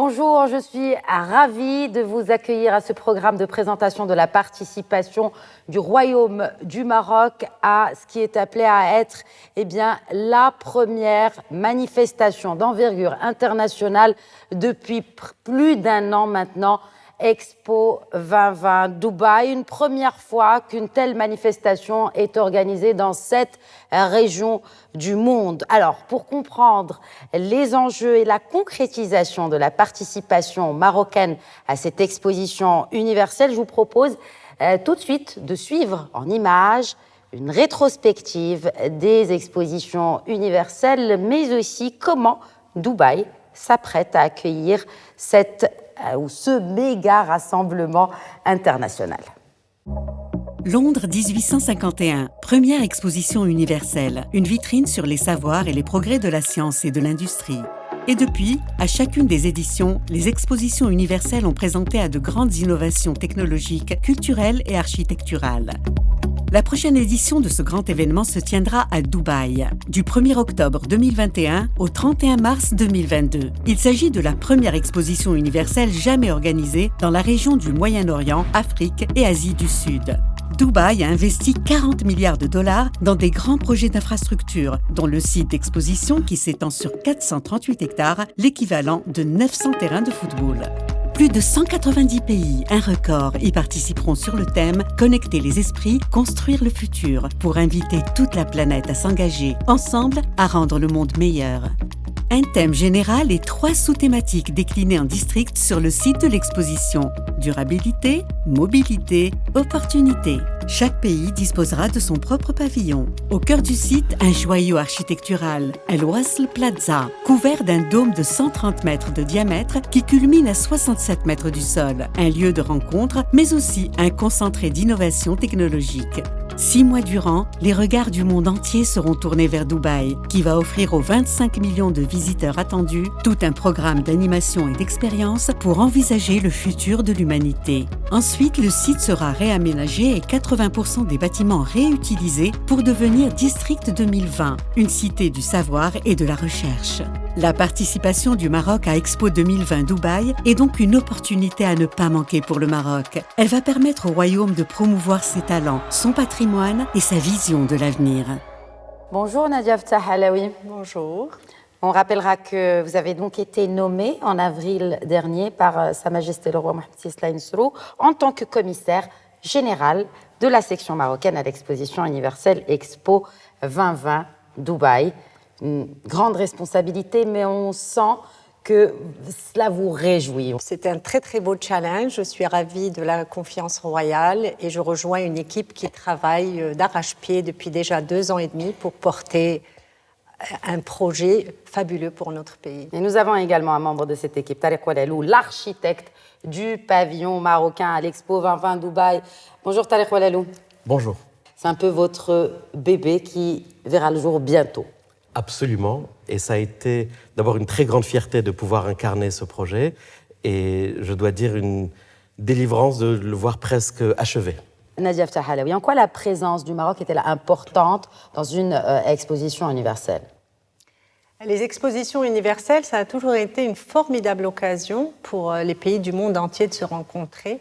Bonjour, je suis ravie de vous accueillir à ce programme de présentation de la participation du Royaume du Maroc à ce qui est appelé à être la première manifestation d'envergure internationale depuis plus d'un an maintenant, Expo 2020 Dubaï, une première fois qu'une telle manifestation est organisée dans cette région du monde. Alors, pour comprendre les enjeux et la concrétisation de la participation marocaine à cette exposition universelle, je vous propose tout de suite de suivre en images une rétrospective des expositions universelles, mais aussi comment Dubaï s'apprête à accueillir ce méga rassemblement international. Londres 1851, première exposition universelle, une vitrine sur les savoirs et les progrès de la science et de l'industrie. Et depuis, à chacune des éditions, les expositions universelles ont présenté à de grandes innovations technologiques, culturelles et architecturales. La prochaine édition de ce grand événement se tiendra à Dubaï, du 1er octobre 2021 au 31 mars 2022. Il s'agit de la première exposition universelle jamais organisée dans la région du Moyen-Orient, Afrique et Asie du Sud. Dubaï a investi 40 milliards de dollars dans des grands projets d'infrastructure, dont le site d'exposition qui s'étend sur 438 hectares, l'équivalent de 900 terrains de football. Plus de 190 pays, un record, y participeront sur le thème « Connecter les esprits, construire le futur » pour inviter toute la planète à s'engager ensemble à rendre le monde meilleur. Un thème général et 3 sous-thématiques déclinées en districts sur le site de l'exposition. Durabilité, mobilité, opportunité. Chaque pays disposera de son propre pavillon. Au cœur du site, un joyau architectural, El Wasl Plaza, couvert d'un dôme de 130 mètres de diamètre qui culmine à 67 mètres du sol. Un lieu de rencontre, mais aussi un concentré d'innovation technologique. 6 mois durant, les regards du monde entier seront tournés vers Dubaï, qui va offrir aux 25 millions de visiteurs attendus tout un programme d'animation et d'expérience pour envisager le futur de l'humanité. Ensuite, le site sera réaménagé et 80% des bâtiments réutilisés pour devenir District 2020, une cité du savoir et de la recherche. La participation du Maroc à Expo 2020 Dubaï est donc une opportunité à ne pas manquer pour le Maroc. Elle va permettre au Royaume de promouvoir ses talents, son patrimoine et sa vision de l'avenir. Bonjour Nadia Ftah Alaoui. Bonjour. On rappellera que vous avez donc été nommé en avril dernier par Sa Majesté le Roi Mohammed VI Al Nasrou en tant que commissaire général de la section marocaine à l'exposition universelle Expo 2020 Dubaï. Une grande responsabilité, mais on sent que cela vous réjouit. C'est un très très beau challenge. Je suis ravie de la confiance royale et je rejoins une équipe qui travaille d'arrache-pied depuis déjà 2 ans et demi pour porter un projet fabuleux pour notre pays. Et nous avons également un membre de cette équipe, Tariq Walalou, l'architecte du pavillon marocain à l'Expo 2020 Dubaï. Bonjour Tariq Walalou. Bonjour. C'est un peu votre bébé qui verra le jour bientôt. Absolument. Et ça a été d'abord une très grande fierté de pouvoir incarner ce projet. Et je dois dire une délivrance de le voir presque achevé. Nadia Ftah Alaoui, en quoi la présence du Maroc était-elle importante dans une exposition universelle ? Les expositions universelles, ça a toujours été une formidable occasion pour les pays du monde entier de se rencontrer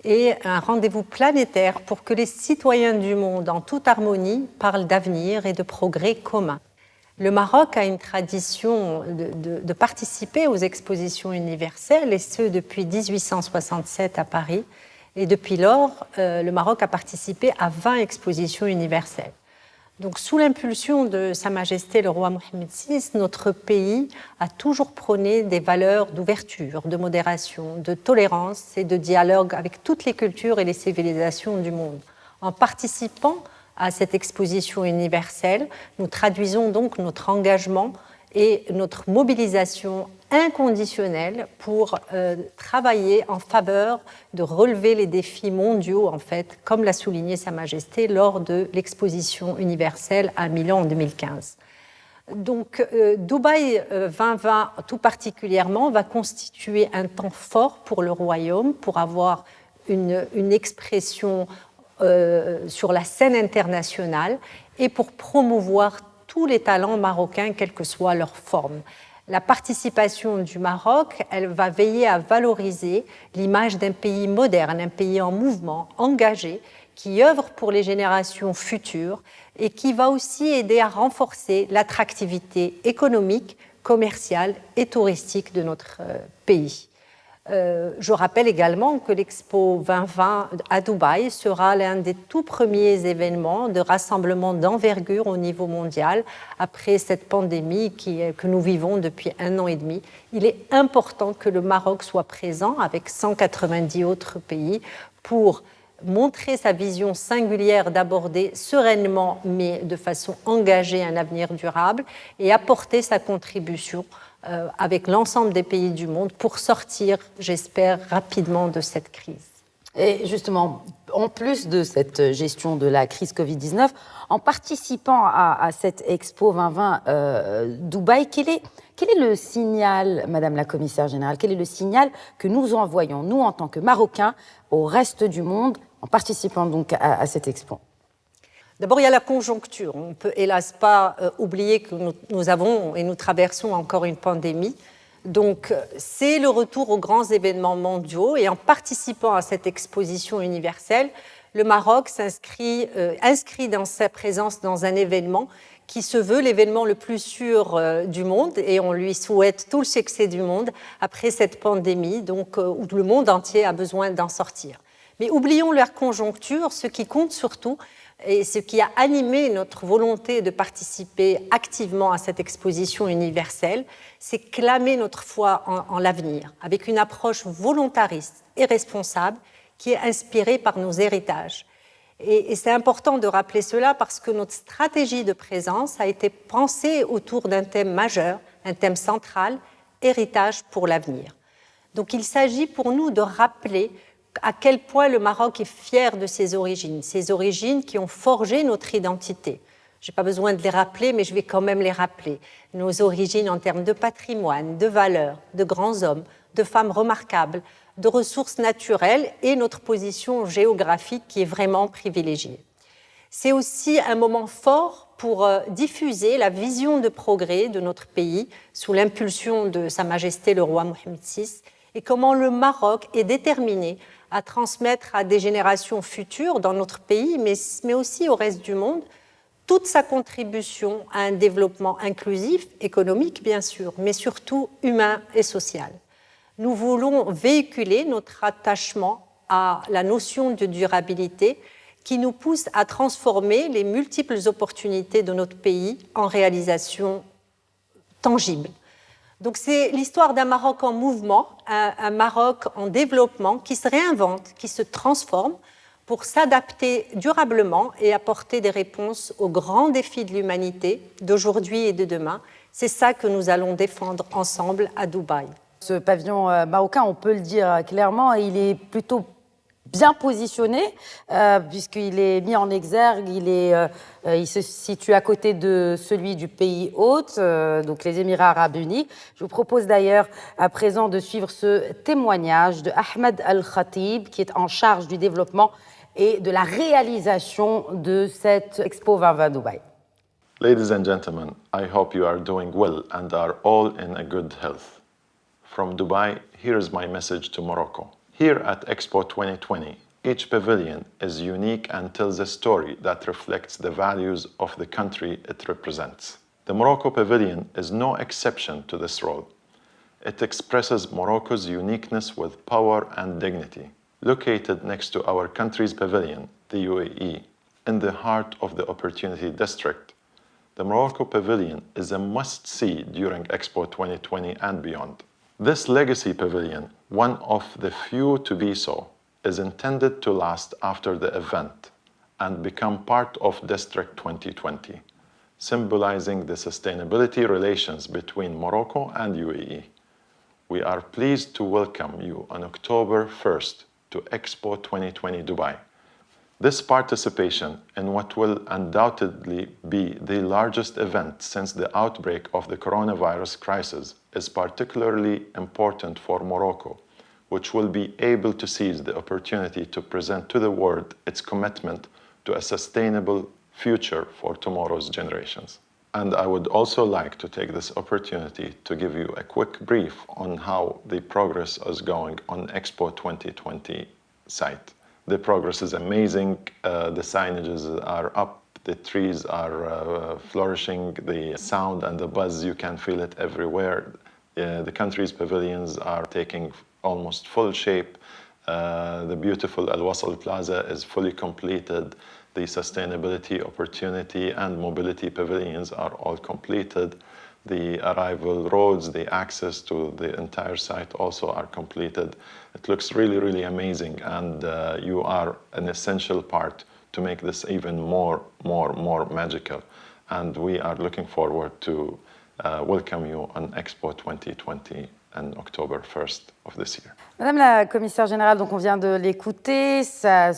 et un rendez-vous planétaire pour que les citoyens du monde, en toute harmonie, parlent d'avenir et de progrès communs. Le Maroc a une tradition de participer aux expositions universelles, et ce depuis 1867 à Paris. Et depuis lors, le Maroc a participé à 20 expositions universelles. Donc, sous l'impulsion de Sa Majesté le Roi Mohammed VI, notre pays a toujours prôné des valeurs d'ouverture, de modération, de tolérance et de dialogue avec toutes les cultures et les civilisations du monde. En participant à cette exposition universelle, nous traduisons donc notre engagement et notre mobilisation inconditionnelle pour travailler en faveur de relever les défis mondiaux, en fait, comme l'a souligné Sa Majesté lors de l'exposition universelle à Milan en 2015. Donc, Dubaï 2020, tout particulièrement, va constituer un temps fort pour le Royaume, pour avoir une expression sur la scène internationale et pour promouvoir tous les talents marocains, quelle que soit leur forme. La participation du Maroc, elle va veiller à valoriser l'image d'un pays moderne, un pays en mouvement, engagé, qui œuvre pour les générations futures et qui va aussi aider à renforcer l'attractivité économique, commerciale et touristique de notre pays. Je rappelle également que l'Expo 2020 à Dubaï sera l'un des tout premiers événements de rassemblement d'envergure au niveau mondial après cette pandémie que nous vivons depuis 1 an et demi. Il est important que le Maroc soit présent avec 190 autres pays pour montrer sa vision singulière d'aborder sereinement mais de façon engagée un avenir durable et apporter sa contribution avec l'ensemble des pays du monde pour sortir, j'espère, rapidement de cette crise. Et justement, en plus de cette gestion de la crise Covid-19, en participant à cette Expo 2020 Dubaï, quel est le signal, Madame la Commissaire Générale, quel est le signal que nous envoyons, nous, en tant que Marocains, au reste du monde, en participant donc à cette Expo ? D'abord, il y a la conjoncture. On ne peut hélas pas oublier que nous avons et nous traversons encore une pandémie. Donc, c'est le retour aux grands événements mondiaux. Et en participant à cette exposition universelle, le Maroc inscrit dans sa présence dans un événement qui se veut l'événement le plus sûr du monde. Et on lui souhaite tout le succès du monde après cette pandémie, donc, où le monde entier a besoin d'en sortir. Mais oublions leur conjoncture. Ce qui compte surtout, et ce qui a animé notre volonté de participer activement à cette exposition universelle, c'est clamer notre foi en l'avenir, avec une approche volontariste et responsable qui est inspirée par nos héritages. Et c'est important de rappeler cela parce que notre stratégie de présence a été pensée autour d'un thème majeur, un thème central, héritage pour l'avenir. Donc il s'agit pour nous de rappeler à quel point le Maroc est fier de ses origines qui ont forgé notre identité. Je n'ai pas besoin de les rappeler, mais je vais quand même les rappeler. Nos origines en termes de patrimoine, de valeurs, de grands hommes, de femmes remarquables, de ressources naturelles et notre position géographique qui est vraiment privilégiée. C'est aussi un moment fort pour diffuser la vision de progrès de notre pays sous l'impulsion de Sa Majesté le roi Mohammed VI et comment le Maroc est déterminé à transmettre à des générations futures dans notre pays, mais aussi au reste du monde, toute sa contribution à un développement inclusif, économique bien sûr, mais surtout humain et social. Nous voulons véhiculer notre attachement à la notion de durabilité qui nous pousse à transformer les multiples opportunités de notre pays en réalisations tangibles. Donc c'est l'histoire d'un Maroc en mouvement, un Maroc en développement qui se réinvente, qui se transforme pour s'adapter durablement et apporter des réponses aux grands défis de l'humanité d'aujourd'hui et de demain. C'est ça que nous allons défendre ensemble à Dubaï. Ce pavillon marocain, on peut le dire clairement, il est plutôt bien positionné, puisqu'il est mis en exergue, il se situe à côté de celui du pays hôte, donc les Émirats arabes unis. Je vous propose d'ailleurs à présent de suivre ce témoignage de Ahmed Al-Khatib, qui est en charge du développement et de la réalisation de cette Expo 2020 Dubaï. Ladies and gentlemen, I hope you are doing well and are all in a good health. From Dubai, here is my message to Morocco. Here at Expo 2020, each pavilion is unique and tells a story that reflects the values of the country it represents. The Morocco Pavilion is no exception to this role. It expresses Morocco's uniqueness with power and dignity. Located next to our country's pavilion, the UAE, in the heart of the Opportunity District, the Morocco Pavilion is a must-see during Expo 2020 and beyond. This legacy pavilion, one of the few to be so, is intended to last after the event and become part of District 2020, symbolizing the sustainability relations between Morocco and UAE. We are pleased to welcome you on October 1st to Expo 2020 Dubai. This participation in what will undoubtedly be the largest event since the outbreak of the coronavirus crisis is particularly important for Morocco, which will be able to seize the opportunity to present to the world its commitment to a sustainable future for tomorrow's generations. And I would also like to take this opportunity to give you a quick brief on how the progress is going on Expo 2020 site. The progress is amazing. The signages are up. The trees are flourishing. The sound and the buzz, you can feel it everywhere. The country's pavilions are taking almost full shape. The beautiful Al Wasl Plaza is fully completed. The sustainability, opportunity, and mobility pavilions are all completed. The arrival roads, the access to the entire site also are completed. It looks really, really amazing, and you are an essential part to make this even more magical. And we are looking forward to welcome you on Expo 2020 on October 1st of this year. Madame la commissaire générale, donc on vient de l'écouter, ça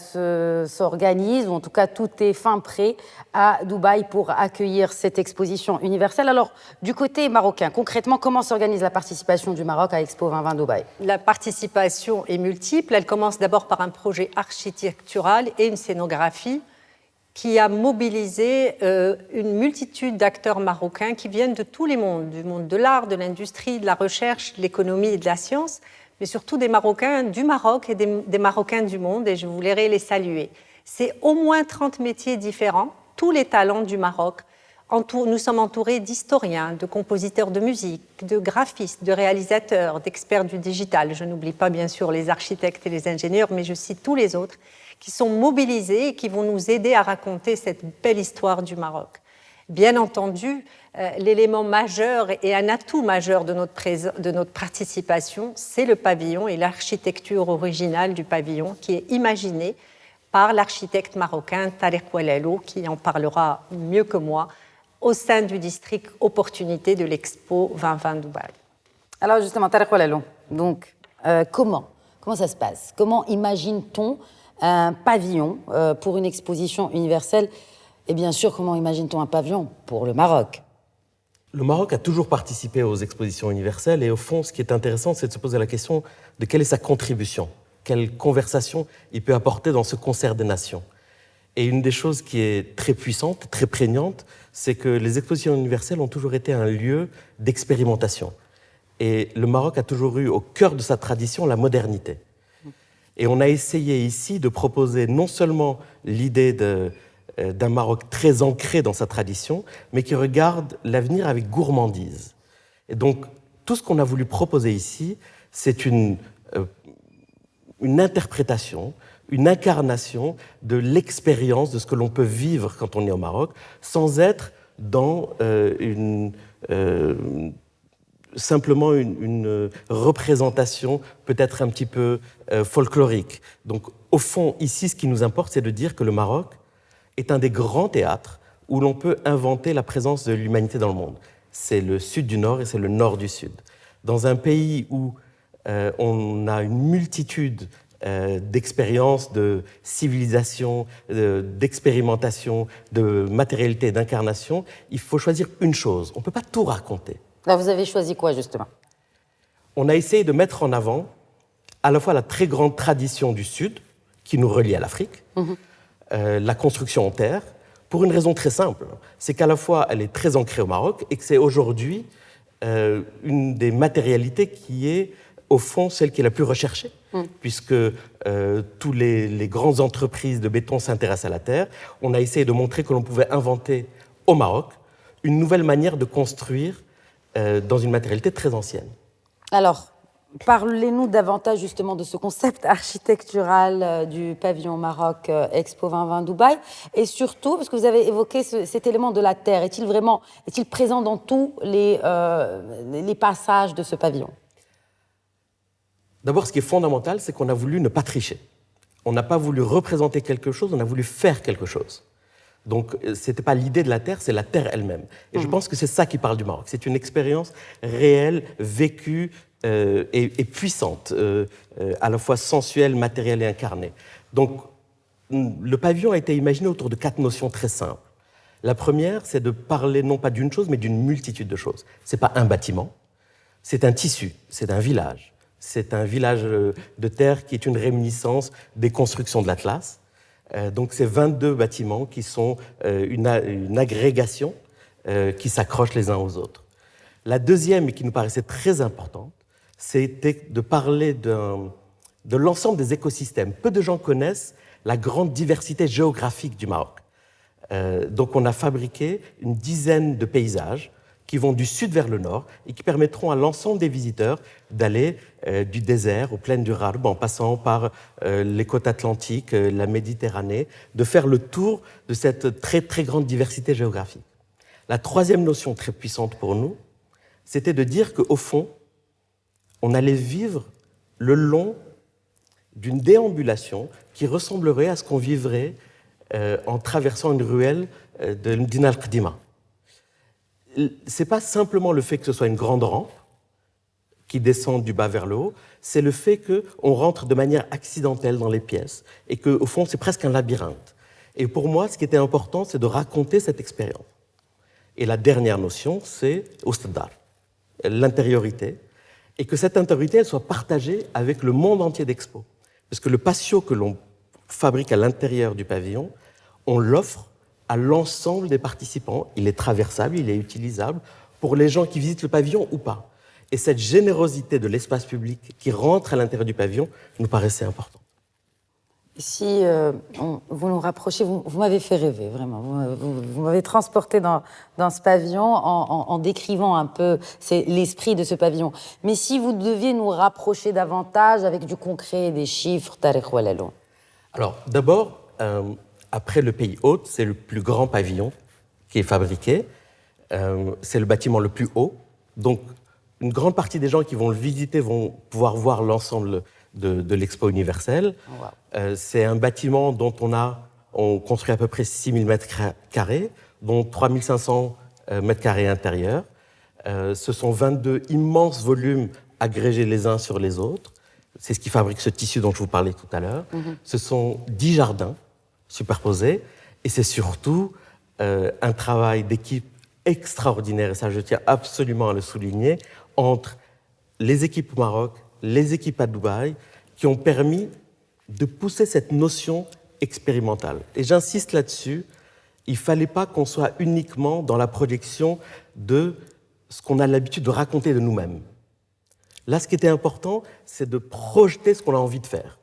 s'organise, ou en tout cas tout est fin prêt à Dubaï pour accueillir cette exposition universelle. Alors, du côté marocain, concrètement, comment s'organise la participation du Maroc à Expo 2020 Dubaï? La participation est multiple. Elle commence d'abord par un projet architectural et une scénographie qui a mobilisé une multitude d'acteurs marocains qui viennent de tous les mondes, du monde de l'art, de l'industrie, de la recherche, de l'économie et de la science, mais surtout des Marocains du Maroc et des Marocains du monde, et je voudrais les saluer. C'est au moins 30 métiers différents, tous les talents du Maroc. Nous sommes entourés d'historiens, de compositeurs de musique, de graphistes, de réalisateurs, d'experts du digital. Je n'oublie pas bien sûr les architectes et les ingénieurs, mais je cite tous les autres, qui sont mobilisés et qui vont nous aider à raconter cette belle histoire du Maroc. Bien entendu, l'élément majeur et un atout majeur de notre participation, c'est le pavillon et l'architecture originale du pavillon qui est imaginée par l'architecte marocain Tariq Ouelelo, qui en parlera mieux que moi, au sein du district Opportunité de l'Expo 2020 Dubaï. Alors justement, Tariq Ouelelo, donc comment ça se passe? Comment imagine-t-on un pavillon pour une exposition universelle? Et bien sûr, comment imagine-t-on un pavillon pour le Maroc? Le Maroc a toujours participé aux expositions universelles et au fond, ce qui est intéressant, c'est de se poser la question de quelle est sa contribution, quelle conversation il peut apporter dans ce concert des nations. Et une des choses qui est très puissante, très prégnante, c'est que les expositions universelles ont toujours été un lieu d'expérimentation. Et le Maroc a toujours eu au cœur de sa tradition la modernité. Et on a essayé ici de proposer non seulement l'idée d'un Maroc très ancré dans sa tradition, mais qui regarde l'avenir avec gourmandise. Et donc, tout ce qu'on a voulu proposer ici, c'est une interprétation, une incarnation de l'expérience de ce que l'on peut vivre quand on est au Maroc, sans être dans simplement une représentation peut-être un petit peu folklorique. Donc, au fond, ici, ce qui nous importe, c'est de dire que le Maroc est un des grands théâtres où l'on peut inventer la présence de l'humanité dans le monde. C'est le sud du nord et c'est le nord du sud. Dans un pays où on a une multitude d'expériences, de civilisation, d'expérimentation, de matérialité, d'incarnation, il faut choisir une chose. On ne peut pas tout raconter. Alors vous avez choisi quoi, justement? On a essayé de mettre en avant à la fois la très grande tradition du Sud, qui nous relie à l'Afrique, la construction en terre, pour une raison très simple. C'est qu'à la fois, elle est très ancrée au Maroc et que c'est aujourd'hui une des matérialités qui est, au fond, celle qui est la plus recherchée, puisque tous les grandes entreprises de béton s'intéressent à la terre. On a essayé de montrer que l'on pouvait inventer au Maroc une nouvelle manière de construire dans une matérialité très ancienne. Alors, parlez-nous davantage justement de ce concept architectural du pavillon Maroc Expo 2020 Dubaï, et surtout, parce que vous avez évoqué cet élément de la terre, est-il présent dans tous les passages de ce pavillon? D'abord, ce qui est fondamental, c'est qu'on a voulu ne pas tricher. On n'a pas voulu représenter quelque chose, on a voulu faire quelque chose. Donc, ce n'était pas l'idée de la terre, c'est la terre elle-même. Et je pense que c'est ça qui parle du Maroc. C'est une expérience réelle, vécue et puissante, à la fois sensuelle, matérielle et incarnée. Donc, le pavillon a été imaginé autour de 4 notions très simples. La première, c'est de parler non pas d'une chose, mais d'une multitude de choses. Ce n'est pas un bâtiment, c'est un tissu, c'est un village. C'est un village de terre qui est une réminiscence des constructions de l'Atlas. Donc, c'est 22 bâtiments qui sont une agrégation qui s'accrochent les uns aux autres. La deuxième, et qui nous paraissait très importante, c'était de parler de l'ensemble des écosystèmes. Peu de gens connaissent la grande diversité géographique du Maroc. Donc on a fabriqué une dizaine de paysages qui vont du sud vers le nord et qui permettront à l'ensemble des visiteurs d'aller du désert aux plaines du Rarb, en passant par les côtes atlantiques, la Méditerranée, de faire le tour de cette très, très grande diversité géographique. La troisième notion très puissante pour nous, c'était de dire qu'au fond, on allait vivre le long d'une déambulation qui ressemblerait à ce qu'on vivrait en traversant une ruelle de Medina al-Qadima. Ce n'est pas simplement le fait que ce soit une grande rampe qui descend du bas vers le haut, c'est le fait qu'on rentre de manière accidentelle dans les pièces et qu'au fond, c'est presque un labyrinthe. Et pour moi, ce qui était important, c'est de raconter cette expérience. Et la dernière notion, c'est Oustdar, l'intériorité, et que cette intériorité elle soit partagée avec le monde entier d'Expo. Parce que le patio que l'on fabrique à l'intérieur du pavillon, on l'offre à l'ensemble des participants. Il est traversable, il est utilisable pour les gens qui visitent le pavillon ou pas. Et cette générosité de l'espace public qui rentre à l'intérieur du pavillon nous paraissait importante. Si vous nous rapprochez, vous m'avez fait rêver, vraiment. Vous m'avez transporté dans ce pavillon en décrivant un peu l'esprit de ce pavillon. Mais si vous deviez nous rapprocher davantage avec du concret, des chiffres, Tariq Oualalou. Alors, d'abord, après le pays hôte, c'est le plus grand pavillon qui est fabriqué. C'est le bâtiment le plus haut. Donc, une grande partie des gens qui vont le visiter vont pouvoir voir l'ensemble de l'Expo universelle. Wow. C'est un bâtiment dont on construit à peu près 6 000 mètres carrés, dont 3 500 mètres carrés intérieurs. Ce sont 22 immenses volumes agrégés les uns sur les autres. C'est ce qui fabrique ce tissu dont je vous parlais tout à l'heure. Mm-hmm. Ce sont 10 jardins superposés. Et c'est surtout un travail d'équipe extraordinaire, et ça je tiens absolument à le souligner, entre les équipes au Maroc, les équipes à Dubaï, qui ont permis de pousser cette notion expérimentale. Et j'insiste là-dessus, il ne fallait pas qu'on soit uniquement dans la projection de ce qu'on a l'habitude de raconter de nous-mêmes. Là, ce qui était important, c'est de projeter ce qu'on a envie de faire,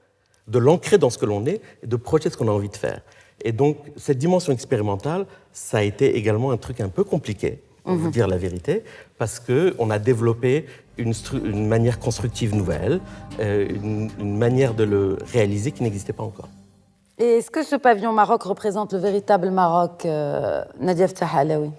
de l'ancrer dans ce que l'on est et de projeter ce qu'on a envie de faire. Et donc, cette dimension expérimentale, ça a été également un truc un peu compliqué, pour vous dire la vérité, parce qu'on a développé une manière constructive nouvelle, une manière de le réaliser qui n'existait pas encore. Et est-ce que ce pavillon Maroc représente le véritable Maroc, Nadia Ftah Alaoui ?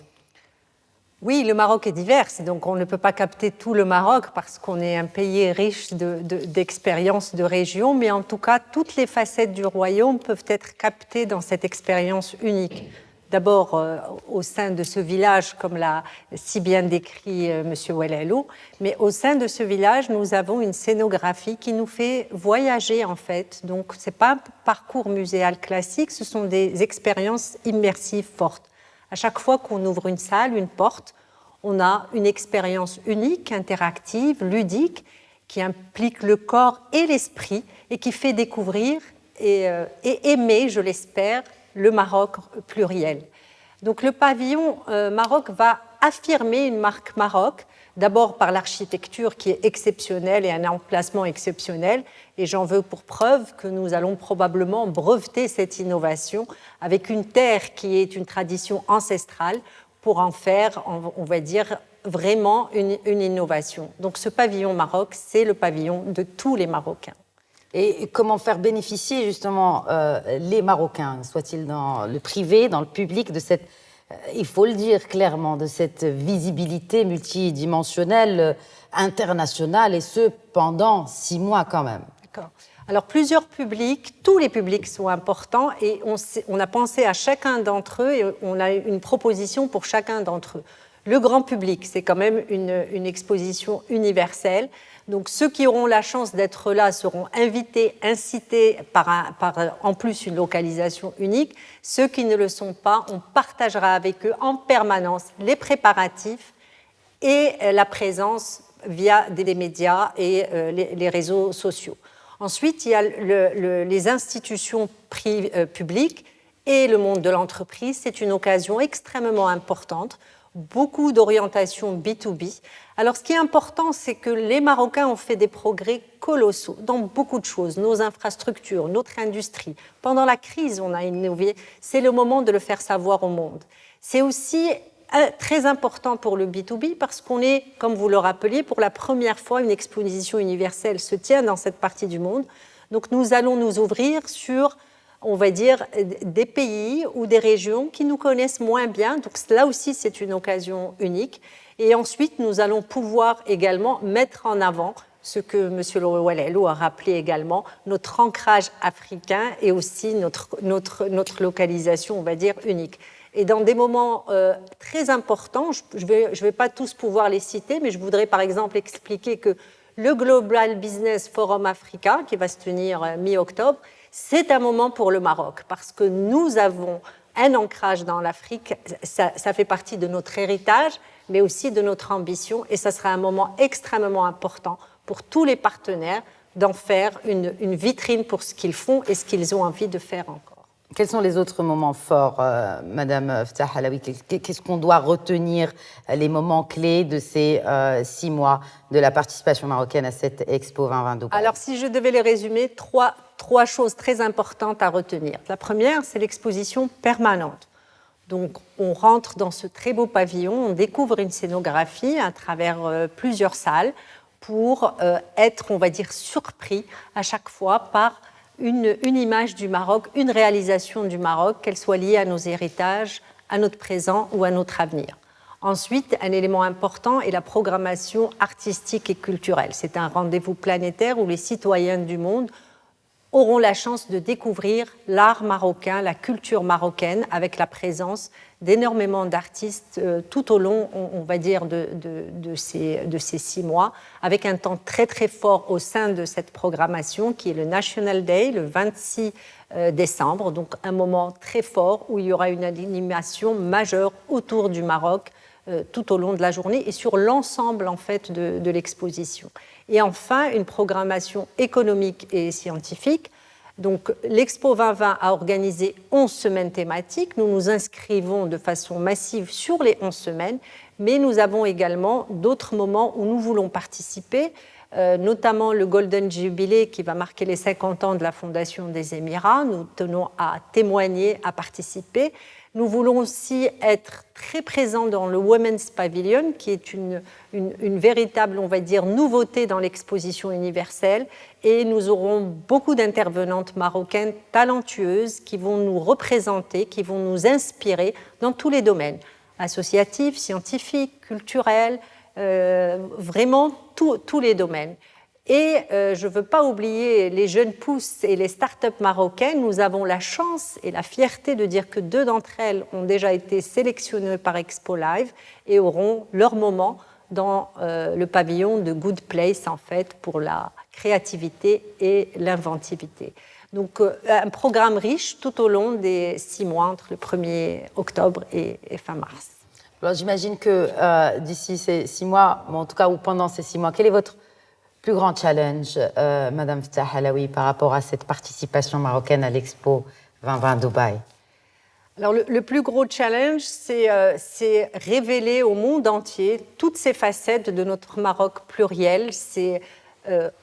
Oui, le Maroc est divers, donc on ne peut pas capter tout le Maroc parce qu'on est un pays riche d'expériences de régions, mais en tout cas, toutes les facettes du royaume peuvent être captées dans cette expérience unique. D'abord au sein de ce village, comme l'a si bien décrit M. Oualalou, mais au sein de ce village, nous avons une scénographie qui nous fait voyager en fait. Donc ce n'est pas un parcours muséal classique, ce sont des expériences immersives fortes. À chaque fois qu'on ouvre une salle, une porte, on a une expérience unique, interactive, ludique, qui implique le corps et l'esprit et qui fait découvrir et aimer, je l'espère, le Maroc pluriel. Donc le pavillon Maroc va affirmer une marque Maroc, d'abord par l'architecture qui est exceptionnelle et un emplacement exceptionnel, et j'en veux pour preuve que nous allons probablement breveter cette innovation avec une terre qui est une tradition ancestrale pour en faire, on va dire, vraiment une innovation. Donc ce pavillon Maroc, c'est le pavillon de tous les Marocains. Et comment faire bénéficier justement les Marocains, soit-ils dans le privé, dans le public, de cette, il faut le dire clairement, de cette visibilité multidimensionnelle, internationale, et ce, pendant 6 mois quand même. D'accord. Alors plusieurs publics, tous les publics sont importants et on a pensé à chacun d'entre eux et on a une proposition pour chacun d'entre eux. Le grand public, c'est quand même une exposition universelle. Donc ceux qui auront la chance d'être là seront invités, incités par en plus une localisation unique. Ceux qui ne le sont pas, on partagera avec eux en permanence les préparatifs et la présence via des médias et les réseaux sociaux. Ensuite, il y a les institutions publiques et le monde de l'entreprise. C'est une occasion extrêmement importante. beaucoup d'orientation B2B. Alors, ce qui est important, c'est que les Marocains ont fait des progrès colossaux dans beaucoup de choses, nos infrastructures, notre industrie. Pendant la crise, on a innové. C'est le moment de le faire savoir au monde. C'est aussi très important pour le B2B parce qu'on est, comme vous le rappeliez, pour la première fois, une exposition universelle se tient dans cette partie du monde. Donc, nous allons nous ouvrir sur, on va dire, des pays ou des régions qui nous connaissent moins bien. Donc, là aussi, c'est une occasion unique. Et ensuite, nous allons pouvoir également mettre en avant ce que M. Louelelo a rappelé également, notre ancrage africain et aussi notre localisation, on va dire, unique. Et dans des moments très importants, je vais pas tous pouvoir les citer, mais je voudrais par exemple expliquer que le Global Business Forum Africa, qui va se tenir mi-octobre, c'est un moment pour le Maroc, parce que nous avons un ancrage dans l'Afrique, ça fait partie de notre héritage, mais aussi de notre ambition, et ça sera un moment extrêmement important pour tous les partenaires d'en faire une vitrine pour ce qu'ils font et ce qu'ils ont envie de faire encore. Quels sont les autres moments forts, Madame Ftah Halaoui? Qu'est-ce qu'on doit retenir, les moments clés de ces 6 mois de la participation marocaine à cette Expo 2020 Dubaï? Alors, si je devais les résumer, trois choses très importantes à retenir. La première, c'est l'exposition permanente. Donc, on rentre dans ce très beau pavillon, on découvre une scénographie à travers plusieurs salles pour être, on va dire, surpris à chaque fois par une image du Maroc, une réalisation du Maroc, qu'elle soit liée à nos héritages, à notre présent ou à notre avenir. Ensuite, un élément important est la programmation artistique et culturelle. C'est un rendez-vous planétaire où les citoyens du monde auront la chance de découvrir l'art marocain, la culture marocaine, avec la présence d'énormément d'artistes tout au long, on va dire, de ces 6 mois, avec un temps très très fort au sein de cette programmation qui est le National Day, le 26 décembre, donc un moment très fort où il y aura une animation majeure autour du Maroc tout au long de la journée et sur l'ensemble en fait de l'exposition. Et enfin, une programmation économique et scientifique. Donc, l'Expo 2020 a organisé 11 semaines thématiques. Nous nous inscrivons de façon massive sur les 11 semaines, mais nous avons également d'autres moments où nous voulons participer, notamment le Golden Jubilee qui va marquer les 50 ans de la Fondation des Émirats. Nous tenons à témoigner, à participer. Nous voulons aussi être très présents dans le Women's Pavilion, qui est une véritable, on va dire, nouveauté dans l'exposition universelle. Et nous aurons beaucoup d'intervenantes marocaines talentueuses qui vont nous représenter, qui vont nous inspirer dans tous les domaines, associatifs, scientifiques, culturels, vraiment tous les domaines. Et je ne veux pas oublier les jeunes pousses et les start-up marocaines. Nous avons la chance et la fierté de dire que 2 d'entre elles ont déjà été sélectionnées par Expo Live et auront leur moment dans le pavillon de Good Place, en fait, pour la créativité et l'inventivité. Donc, un programme riche tout au long des 6 mois, entre le 1er octobre et fin mars. Alors, j'imagine que d'ici ces 6 mois, en tout cas, ou pendant ces 6 mois, quel est votre plus grand challenge, Madame Ftah Halaoui, par rapport à cette participation marocaine à l'Expo 2020 Dubaï? Alors, le plus gros challenge, c'est révéler au monde entier toutes ces facettes de notre Maroc pluriel. C'est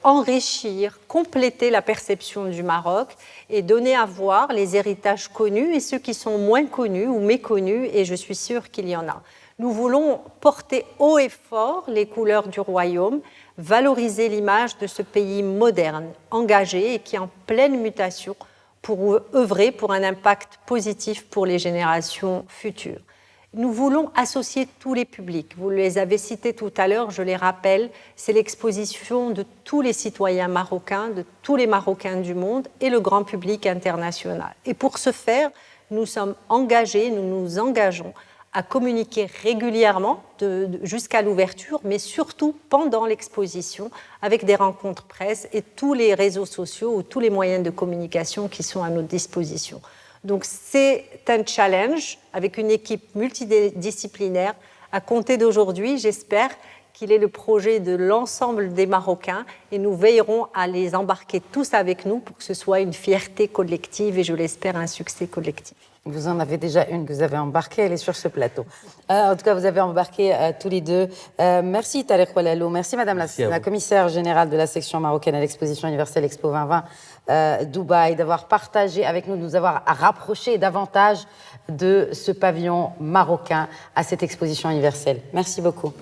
enrichir, compléter la perception du Maroc et donner à voir les héritages connus et ceux qui sont moins connus ou méconnus, et je suis sûre qu'il y en a. Nous voulons porter haut et fort les couleurs du royaume, valoriser l'image de ce pays moderne, engagé et qui est en pleine mutation pour œuvrer pour un impact positif pour les générations futures. Nous voulons associer tous les publics. Vous les avez cités tout à l'heure, je les rappelle, c'est l'exposition de tous les citoyens marocains, de tous les Marocains du monde et le grand public international. Et pour ce faire, nous sommes engagés, nous nous engageons à communiquer régulièrement jusqu'à l'ouverture, mais surtout pendant l'exposition, avec des rencontres presse et tous les réseaux sociaux ou tous les moyens de communication qui sont à notre disposition. Donc c'est un challenge avec une équipe multidisciplinaire à compter d'aujourd'hui, j'espère, qu'il est le projet de l'ensemble des Marocains et nous veillerons à les embarquer tous avec nous pour que ce soit une fierté collective et je l'espère un succès collectif. Vous en avez déjà une que vous avez embarquée, elle est sur ce plateau. En tout cas, vous avez embarqué tous les deux. Merci Tariq Oualalou, merci Madame la commissaire générale de la section marocaine à l'exposition universelle Expo 2020 Dubaï, d'avoir partagé avec nous, de nous avoir rapprochés davantage de ce pavillon marocain à cette exposition universelle. Merci beaucoup.